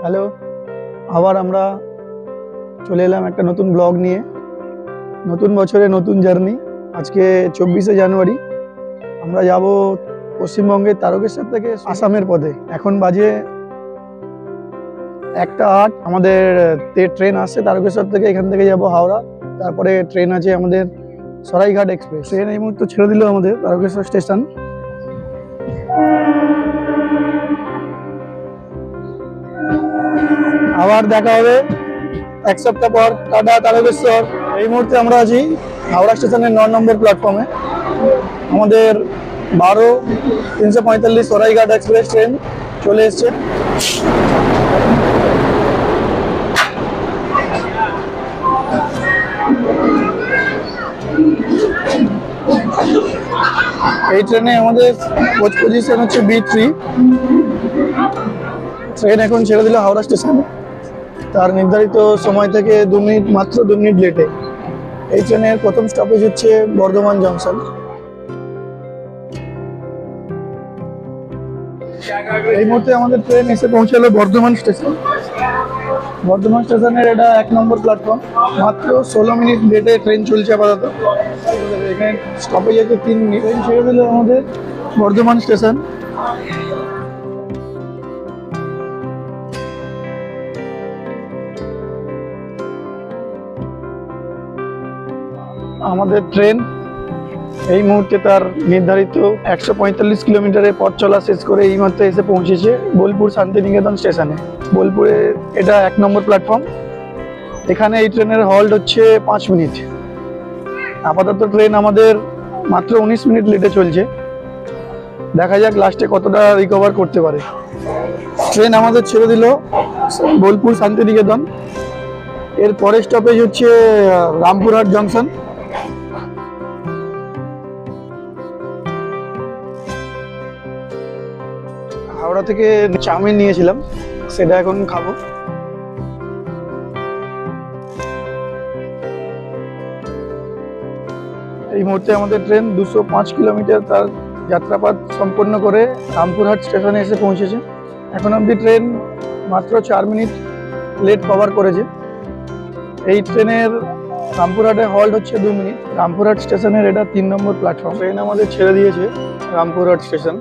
Hello, আবার আমরা চলে এলাম একটা নতুন ব্লগ নিয়ে। নতুন বছরে নতুন জার্নি। আজকে 24শে জানুয়ারি। আমরা যাব পশ্চিমবঙ্গের তারকেশ্বর থেকে আসামের পথে। এখন বাজে 1:08। আমাদের ট্রেন আসছে তারকেশ্বর থেকে, এখান থেকে যাব হাওড়া। তারপরে ট্রেন আছে আমাদের সরাইঘাট এক্সপ্রেস। ট্রেন এই মুহূর্তে ছেড়ে দিল আমাদের তারকেশ্বর স্টেশন। আবার দেখা হবে 1 সপ্তাহ পর। টাটা, তারকেশ্বর। এই মুহূর্তে আমরা আছি হাওড়া স্টেশনের 9 নম্বর প্ল্যাটফর্মে। আমাদের 12:345 সরাইঘাট এক্সপ্রেস ট্রেন চলে এসছে। এই ট্রেনে আমাদের কোচ পজিশন হচ্ছে B3। ট্রেন এখন ছেড়ে দিল হাওড়া স্টেশন তার নির্ধারিত সময় থেকে 2 মিনিট, মাত্র 2 মিনিট লেটে। এই ট্রেনের প্রথম স্টপেজ হচ্ছে বর্ধমান জংশন। এই মুহূর্তে আমাদের ট্রেন এসে পৌঁছালো বর্ধমান স্টেশন। বর্ধমান স্টেশনের এটা 1 নম্বর প্ল্যাটফর্ম। মাত্র 16 মিনিট লেটে ট্রেন চলছে আপাতত। এখানে স্টপেজ আছে 3 মিনিট। ট্রেন ছেড়ে দিল আমাদের বর্ধমান স্টেশন। আমাদের ট্রেন এই মুহূর্তে তার নির্ধারিত 145 কিলোমিটারের পথ চলা শেষ করে এই মাত্র এসে পৌঁছেছে বোলপুর শান্তিনিকেতন স্টেশনে। বোলপুরে এটা 1 নম্বর প্ল্যাটফর্ম। এখানে এই ট্রেনের হল্ট হচ্ছে 5 মিনিট। আপাতত ট্রেন আমাদের মাত্র 19 মিনিট লেটে চলছে। দেখা যাক লাস্টে কতটা রিকভার করতে পারে। ট্রেন আমাদের ছেড়ে দিল বোলপুর শান্তিনিকেতন। এর পরের স্টপেজ হচ্ছে রামপুরহাট জংশন। হাওড়া থেকে চাউমিন নিয়েছিলাম, সেটা এখন খাবো। এই মুহূর্তে আমাদের ট্রেন 205 কিলোমিটার তার যাত্রাপথ সম্পন্ন করে রামপুরহাট স্টেশনে এসে পৌঁছেছে। এখন অবধি ট্রেন মাত্র 4 মিনিট লেট কভার করেছে। এই ট্রেনের রামপুরহাটে হল্ট হচ্ছে 2 মিনিট। রামপুরহাট স্টেশনের এটা 3 নম্বর প্ল্যাটফর্ম। ট্রেন আমাদের ছেড়ে দিয়েছে রামপুরহাট স্টেশন।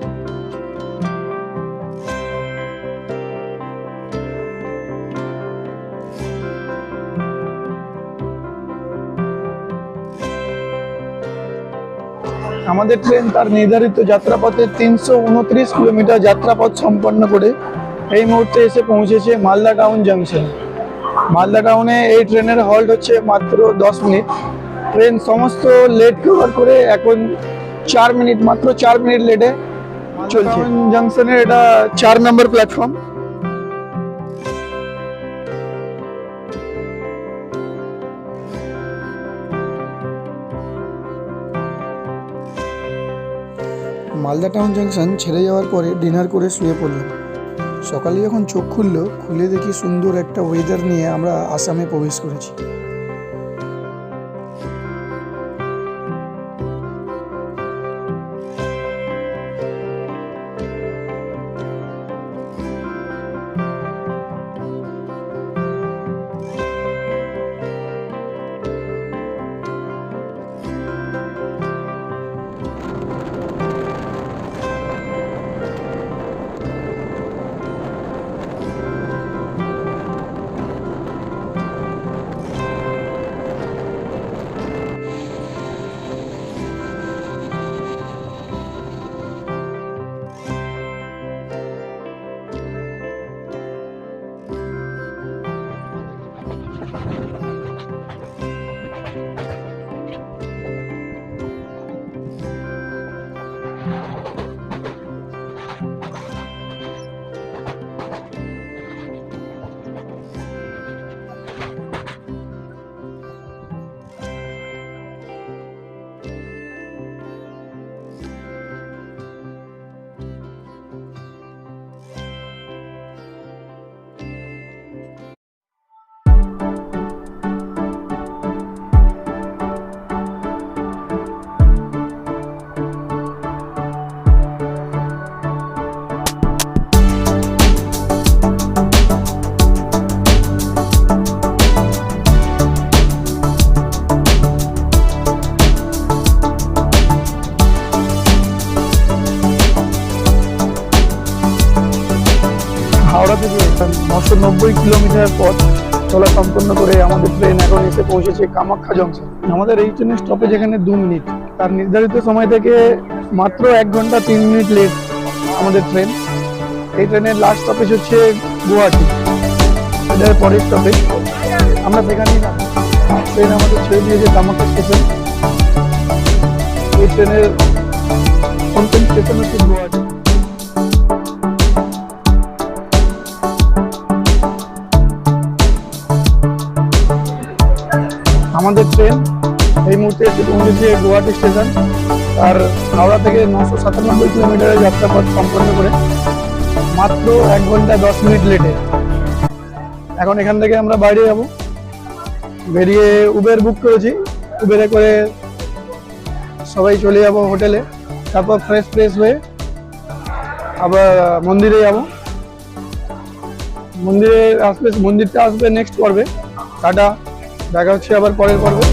আমাদের ট্রেন তার নির্ধারিত যাত্রাপথে 329 কিলোমিটার যাত্রাপথ সম্পন্ন করে এই মুহূর্তে এসে পৌঁছেছে মালদা টাউন জংশন। মালদা টাউনে এই ট্রেনের হল্ট হচ্ছে মাত্র 10 মিনিট। ট্রেন সমস্ত লেট কভার করে এখন 4 মিনিট, মাত্র 4 মিনিট লেটে চলছে। জংশনের এটা 4 নম্বর প্ল্যাটফর্ম। মালদা টাউন জংশন ছেড়ে যাওয়ার পরে ডিনার করে শুয়ে পড়লাম। সকালে যখন চোখ খুলে দেখি সুন্দর একটা ওয়েদার নিয়ে আমরা আসামে প্রবেশ করেছি। হাওড়া থেকে 990 কিলোমিটার পথ চলা সম্পন্ন করে আমাদের ট্রেন এখন এসে পৌঁছেছে কামাখ্যা জংশন। আমাদের এই ট্রেনের স্টপেজ এখানে 2 মিনিট, তার নির্ধারিত সময় থেকে মাত্র 1 ঘন্টা 3 মিনিট লেট আমাদের ট্রেন। এই ট্রেনের লাস্ট স্টপেজ হচ্ছে গুয়াহাটি, এটার পরের স্টপেজ আমরা সেখানেই না, ট্রেন আমাদের ছেড়ে দিয়েছে কামাখ্যা স্টেশন। এই ট্রেনের অন্তিম স্টেশন হচ্ছে গুয়াহাটি। আমাদের ট্রেন এই মুহূর্তে এসে পৌঁছেছে গুয়াহাটি স্টেশন, আর হাওড়া থেকে 997 কিলোমিটারের যাত্রাপথ সম্পন্ন করে মাত্র 1 ঘন্টা 10 মিনিট লেটে। এখন এখান থেকে আমরা বাইরে যাব, বেরিয়ে উবের বুক করেছি, উবেরে করে সবাই চলে যাব হোটেলে, তারপর ফ্রেশ হয়ে আবার মন্দিরে যাব। মন্দিরটা আসবে নেক্সট পর্বে। টাটা, দেখা হচ্ছে আবার পরের পর্বে।